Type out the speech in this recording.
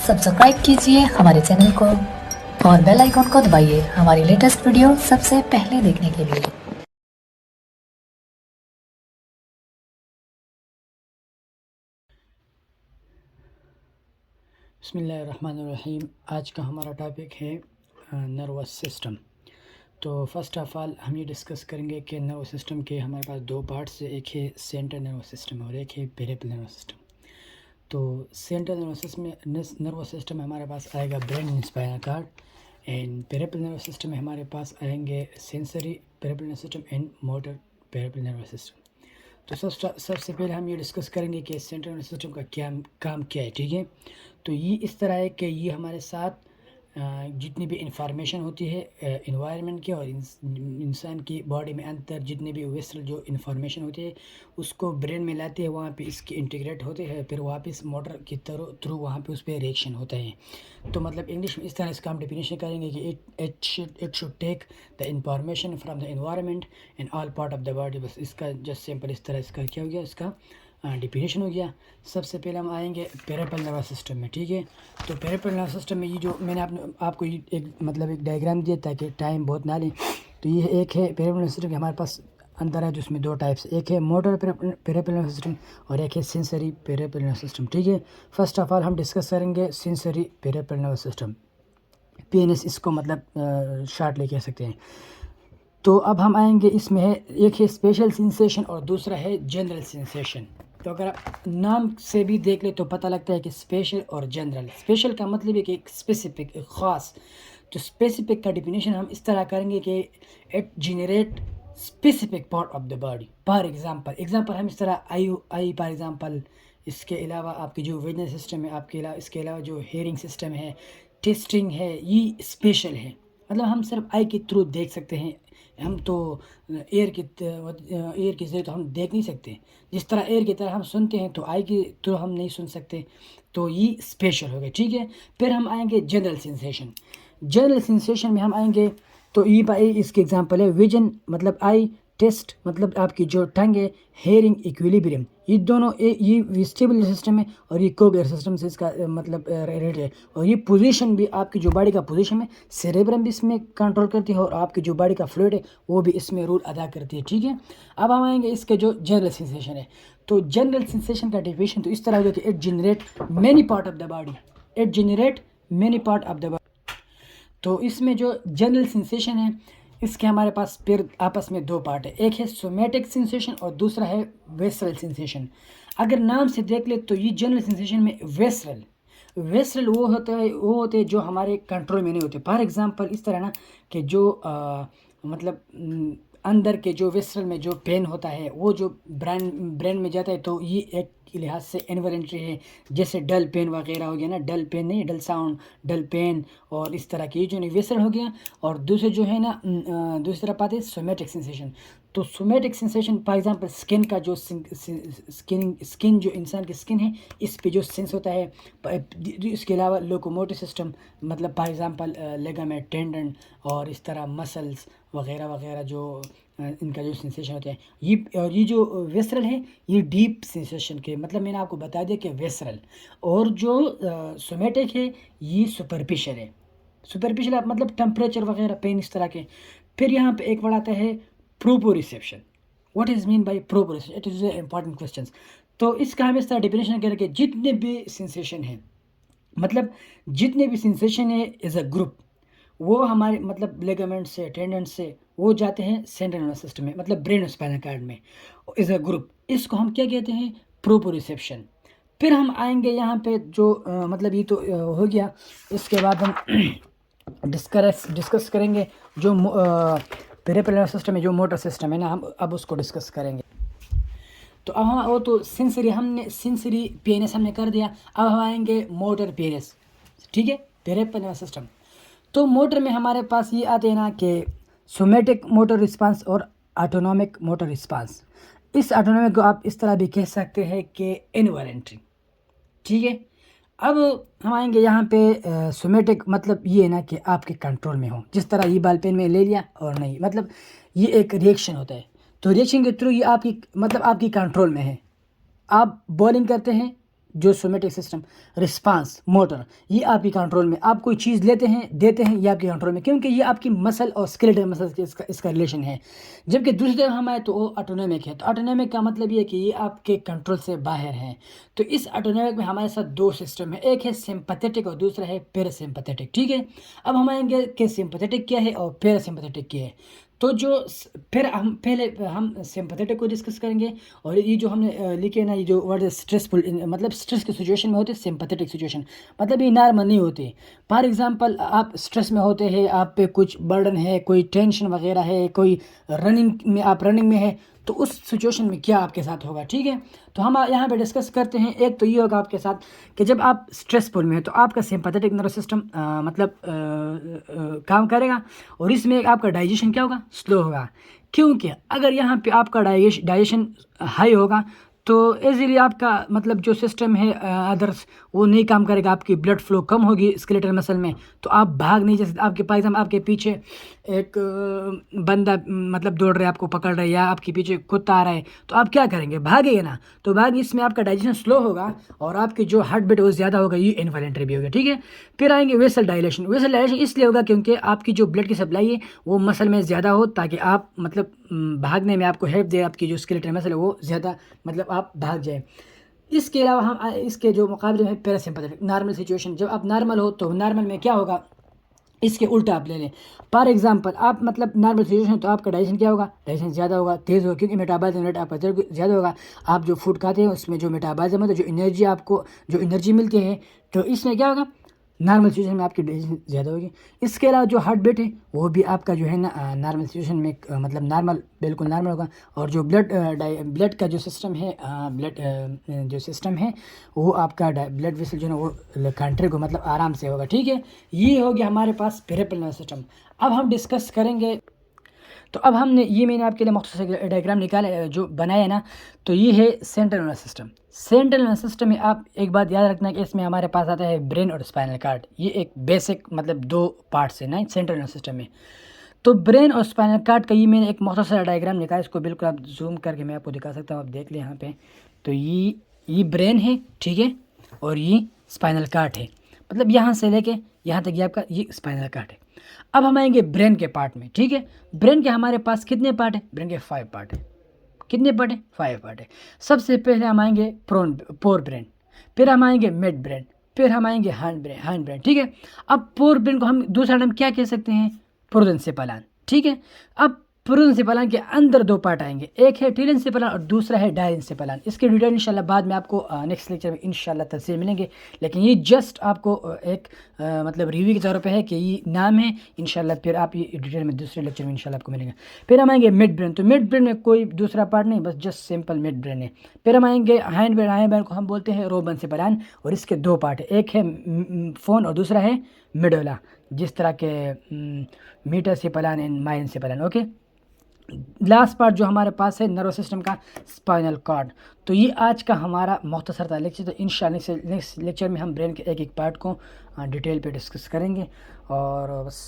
Subscribe कीजिए हमारे channel को और बेल आइकॉन को दबाइए हमारी लेटेस्ट वीडियो सबसे पहले देखने के लिए। बिस्मिल्लाहिर्रहमानिर्रहीम। आज का हमारा टॉपिक है नर्वस सिस्टम। तो फर्स्ट ऑफ़ ऑल हम ये डिस्कस करेंगे कि नर्वस सिस्टम के हमारे पास दो पार्ट्स है, एक है सेंट्रल नर्वस सिस्टम और एक है पेरिफेरल नर्वस सिस्टम। तो सेंट्रल नर्वस सिस्टम में हमारे पास आएगा brain and spinal cord, and peripheral nervous system में हमारे पास आएंगे sensory peripheral nervous system and motor peripheral nervous system. तो सबसे पहले हम ये डिस्कस करेंगे कि सेंट्रल नर्वस सिस्टम का क्या काम क्या है। ठीक है, तो ये इस तरह है कि ये हमारे साथ जितनी भी इंफॉर्मेशन होती है इन्वायरमेंट की और इंसान की बॉडी में अंदर जितने भी वेसल जो इंफॉर्मेशन होती है उसको ब्रेन में लाते हैं, वहाँ पे इसके इंटीग्रेट होते हैं, फिर वापस मोटर की थ्रू वहाँ पे उस पर रिएक्शन होता है। तो मतलब इंग्लिश में इस तरह इसका हम डेफिनेशन करेंगे कि it should take the information from the environment and all part of the body. बस इसका जस्ट सिंपल इस तरह इसका क्या हो गया, इसका डिफिनेशन हो गया। सबसे पहले हम आएंगे पेरिफेरल नर्वस सिस्टम में। ठीक है, तो पेरिफेरल नर्वस सिस्टम में ये जो मैंने आपको एक एक डायग्राम दिया ताकि टाइम बहुत ना लें। तो ये एक है पेरिफेरल नर्वस सिस्टम हमारे पास अंदर है, जिसमें दो टाइप्स, एक है मोटर पेरिफेरल नर्वस सिस्टम और एक है सेंसरी पेरिफेरल नर्वस सिस्टम। ठीक है, फर्स्ट ऑफ ऑल हम डिस्कस करेंगे sensory peripheral nervous system, PNS इसको मतलब शॉर्टली कह सकते हैं। तो अब हम आएंगे, इसमें है एक है स्पेशल सेंसेशन और दूसरा है जनरल सेंसेशन। तो अगर आप नाम से भी देख ले तो पता लगता है कि स्पेशल और जनरल। स्पेशल का मतलब है कि एक स्पेसिफिक, एक ख़ास। तो स्पेसिफिक का डिफिनेशन हम इस तरह करेंगे कि it generate specific part of the body. For example हम इस तरह आई फॉर एग्जांपल। इसके अलावा आपकी जो वेजनल सिस्टम है, इसके अलावा जो हेयरिंग सिस्टम है, टेस्टिंग है, ये स्पेशल है। मतलब हम सिर्फ आई के थ्रू देख सकते हैं, हम तो एयर के ज़रिए तो हम देख नहीं सकते। जिस तरह एयर की तरह हम सुनते हैं तो आई के थ्रू हम नहीं सुन सकते। तो ये स्पेशल हो गए। ठीक है, फिर हम आएंगे जनरल सेंसेशन। जनरल सेंसेशन में हम आएंगे तो ई बाई इसके एग्जांपल है विजन मतलब आई, टेस्ट मतलब आपकी जो टंग है, हेयरिंग, इक्विलिब्रियम। ये दोनों ये वेस्टिबुलर सिस्टम है और ये कोक्लियर सिस्टम से इसका मतलब रिलेटेड है। और ये पोजीशन भी आपकी जो बॉडी का पोजीशन है, सेरेब्रम भी इसमें कंट्रोल करती है और आपकी जो बॉडी का फ्लूइड है वो भी इसमें रोल अदा करती है। ठीक है, अब हम आएंगे इसके जो जनरल सेंसेशन है। तो जनरल सेंसेशन का डेफिनेशन तो इस तरह होगा कि it generate many part of the body, it generate many part of the body. तो इसमें जो जनरल सेंसेशन है इसके हमारे पास फिर आपस में दो पार्ट है, एक है सोमैटिक सेंसेशन और दूसरा है वेसरल सेंसेशन। अगर नाम से देख ले तो ये जनरल सेंसेशन में वेसरल वो होते हैं जो हमारे कंट्रोल में नहीं होते। फॉर एग्जांपल इस तरह ना कि जो मतलब अंदर के जो वेसरल में जो पेन होता है वो जो ब्रेन में जाता है, तो ये एक लिहाज से इन्वॉलंटरी है। जैसे डल पेन वगैरह हो गया ना, डल पेन नहीं, डल साउंड, डल पेन और इस तरह की जो वेसरल हो गया। और दूसरे जो है ना दूसरी तरफ आते हैं सोमैटिक सेंसेशन। तो somatic sensation for example skin का जो स्किन जो इंसान की स्किन है इस पे जो सेंस होता है। इसके अलावा लोकोमोटिव सिस्टम मतलब फॉर एग्जांपल लेगामेंट, टेंडन और इस तरह मसल्स वगैरह वगैरह जो इनका जो सेंसेशन होते हैं। ये जो वेसरल है ये डीप सेंसेशन के, मतलब मैंने आपको बता दिया कि वेसरल। और जो सोमैटिक है ये सुपरफिशियल है। सुपरफिशियल आप मतलब टेम्परेचर वगैरह, पेन, इस तरह के। फिर यहाँ पे एक वर्ड आता है proprioception. What is mean by proprioception, it is a important question. तो इसका हम इस तरह डिफिनेशन करेंगे, जितने भी सेंसेशन हैं मतलब जितने भी सेंसेशन है एज अ ग्रुप, वो हमारे मतलब लेगामेंट से, टेंडन से वो जाते हैं सेंट्रल नर्वस सिस्टम में, मतलब ब्रेन और स्पाइनल कार्ड में एज अ ग्रुप। इसको हम क्या कहते हैं, प्रोपोरिसेप्शन। फिर हम आएंगे यहाँ पे जो मतलब ये तो हो गया। इसके बाद हम डिस्कस करेंगे जो पेरिफेरल नर्वस सिस्टम है, जो मोटर सिस्टम है ना, हम अब उसको डिस्कस करेंगे। तो अब हम वो तो हमने सेंसरी PNS हमने कर दिया। अब हम आएंगे मोटर PNS। ठीक है, पेरिफेरल नर्वस सिस्टम। तो मोटर में हमारे पास ये आते हैं ना कि सोमैटिक मोटर रिस्पांस और ऑटोनॉमिक मोटर रिस्पांस। इस ऑटोनॉमिक को आप इस तरह भी कह सकते हैं कि इनवॉलंटरी। ठीक है, अब हम आएंगे यहाँ पे सोमैटिक मतलब ये है ना कि आपके कंट्रोल में हो, जिस तरह ये बाल पेन में ले लिया और नहीं, मतलब ये एक रिएक्शन होता है। तो रिएक्शन के थ्रू ये आपकी मतलब आपकी कंट्रोल में है। आप बॉलिंग करते हैं जो सोमेटिक सिस्टम, रिस्पांस, मोटर, ये आपकी कंट्रोल में, आप कोई चीज़ लेते हैं देते हैं, ये आपके कंट्रोल में, क्योंकि ये आपकी मसल और स्केलेटल मसल के इसका रिलेशन है। जबकि दूसरी तरफ हम आए तो वो ऑटोनोमिक है। तो ऑटोनोमिक का मतलब ये है कि ये आपके कंट्रोल से बाहर है। तो इस ऑटोनोमिक में हमारे साथ दो सिस्टम है, एक है सिंपैथेटिक और दूसरा है पैरासिम्पैथेटिक। ठीक है, अब हम आएंगे कि सिंपैथेटिक क्या है और पैरासिम्पैथेटिक क्या है। तो फिर हम पहले हम सिंपैथेटिक को डिस्कस करेंगे। और ये जो हमने लिखे ना, ये जो वर्ड स्ट्रेसफुल, मतलब स्ट्रेस की सिचुएशन में होते सिंपैथेटिक सिचुएशन, मतलब ये नॉर्मल नहीं होते। फॉर एग्जांपल, आप स्ट्रेस में होते हैं, आप पे कुछ बर्डन है, कोई टेंशन वगैरह है, कोई रनिंग में है, तो उस सिचुएशन में क्या आपके साथ होगा। ठीक है, तो हम यहाँ पे डिस्कस करते हैं। एक तो ये होगा आपके साथ कि जब आप स्ट्रेसफुल में है तो आपका सिंपैथेटिक नर्वस सिस्टम मतलब काम करेगा, और इसमें आपका डाइजेशन क्या होगा, स्लो होगा। क्योंकि अगर यहाँ पे आपका डाइजेशन हाई होगा तो इजीली आपका मतलब जो सिस्टम है अदर्स, वो नहीं काम करेगा, आपकी ब्लड फ्लो कम होगी स्केलेटल मसल में, तो आप भाग नहीं जा सकते। आपके पास आपके पीछे एक बंदा मतलब दौड़ रहा है, आपको पकड़ रहा है, या आपके पीछे कुत्ता आ रहा है, तो आप क्या करेंगे, भागेंगे ना। तो इसमें आपका डाइजेशन स्लो होगा और आपकी जो हार्ट बीट वो ज़्यादा होगा, ये इन्वॉलंटरी भी होगा। ठीक है, फिर आएंगे वेसल डायलेशन। वेसल डायलेशन इसलिए होगा क्योंकि आपकी जो ब्लड की सप्लाई है वो मसल में ज़्यादा हो, ताकि आप मतलब भागने में आपको हेल्प दे, आपकी जो स्केलेटल मसल है वो ज़्यादा मतलब आप भाग जाए। इसके अलावा हम इसके जो मुकाबले में पैरासिम्पैथेटिक, नॉर्मल सिचुएशन, जब आप नॉर्मल हो तो नॉर्मल में क्या होगा, इसके उल्टा आप ले लें। फॉर एग्जांपल, आप मतलब नॉर्मल सिचुएशन तो आपका डाइजेशन क्या होगा, डाइजेशन ज़्यादा होगा, तेज़ होगा, क्योंकि मेटाबॉलिज्म रेट आपका ज़्यादा होगा। आप जो फूड खाते हैं उसमें जो मेटाबॉलिज्म होता है, जो एनर्जी आपको जो एनर्जी मिलती है, तो इसमें क्या होगा, नॉर्मल सिचुएशन में आपकी डाइजेशन ज़्यादा होगी। इसके अलावा जो हार्ट बीट है वो भी आपका जो है ना नॉर्मल सिचुएशन में मतलब नॉर्मल, बिल्कुल नॉर्मल होगा। और जो ब्लड का जो सिस्टम है, ब्लड जो सिस्टम है वो आपका ब्लड वेसल जो है ना वो कंट्री को मतलब आराम से होगा। ठीक है, ये हो गया हमारे पास पेरिफेरल नर्वस सिस्टम। अब हम डिस्कस करेंगे। तो अब मैंने आपके लिए मुख्तसर डायग्राम निकाला जो बनाया ना, तो ये है central nervous system. Central nervous system में आप एक बात याद रखना कि इसमें हमारे पास आता है ब्रेन और स्पाइनल कार्ड। ये एक बेसिक मतलब दो पार्ट्स है ना सेंट्रल नर्वस सिस्टम में। तो ब्रेन और स्पाइनल कार्ड का ये मैंने एक मुख्तसर डायग्राम निकाला, इसको बिल्कुल आप जूम करके मैं आपको दिखा सकता हूँ, आप देख लें यहाँ पे। तो ये ब्रेन है, ठीक है, और ये स्पाइनल कार्ड है, मतलब यहाँ से लेके यहाँ तक ये आपका ये स्पाइनल कार्ड है। अब हम आएंगे ब्रेन के पार्ट में। ठीक है, ब्रेन के हमारे पास कितने पार्ट है, ब्रेन के 5 पार्ट है। कितने पार्ट है, 5 पार्ट है। सबसे पहले हम आएंगे पोर ब्रेन, फिर हम आएंगे मिड ब्रेन, फिर हम आएंगे हाइंड ब्रेन। ठीक है, अब पोर ब्रेन को हम दूसरा नाम क्या कह सकते हैं, प्रोडेंसेफालन। ठीक है, अब प्रोडेंसेफालन के अंदर दो पार्ट आएंगे, एक है टीलेंसेफालन और दूसरा है डायरेंसेफालन। इसके डिटेल इंशाल्लाह बाद में आपको नेक्स्ट लेक्चर में इंशाल्लाह तफसील मिलेंगे, लेकिन ये जस्ट आपको एक मतलब रिव्यू के तौर पे है कि ये नाम है। इंशाल्लाह फिर आप ये डिटेल में दूसरे लेक्चर में इंशाल्लाह आपको मिलेगा। फिर हम आएंगे मिड ब्रेन, तो मिड ब्रेन में कोई दूसरा पार्ट नहीं, बस जस्ट सिंपल मिड ब्रेन है। फिर हम आएंगे हाइंड ब्रेन को हम बोलते हैं रोबेंसेफालन, और इसके दो पार्ट है, एक है फोन और दूसरा है मेडुला, जिस तरह के मेटासेफालन एंड माइलेनसेफालन। ओके, लास्ट पार्ट जो हमारे पास है नर्वस सिस्टम का, स्पाइनल कॉर्ड। तो ये आज का हमारा मुख्तसर था लेक्चर। तो इंशाल्लाह नेक्स्ट लेक्चर में हम ब्रेन के एक एक पार्ट को डिटेल पे डिस्कस करेंगे। और बस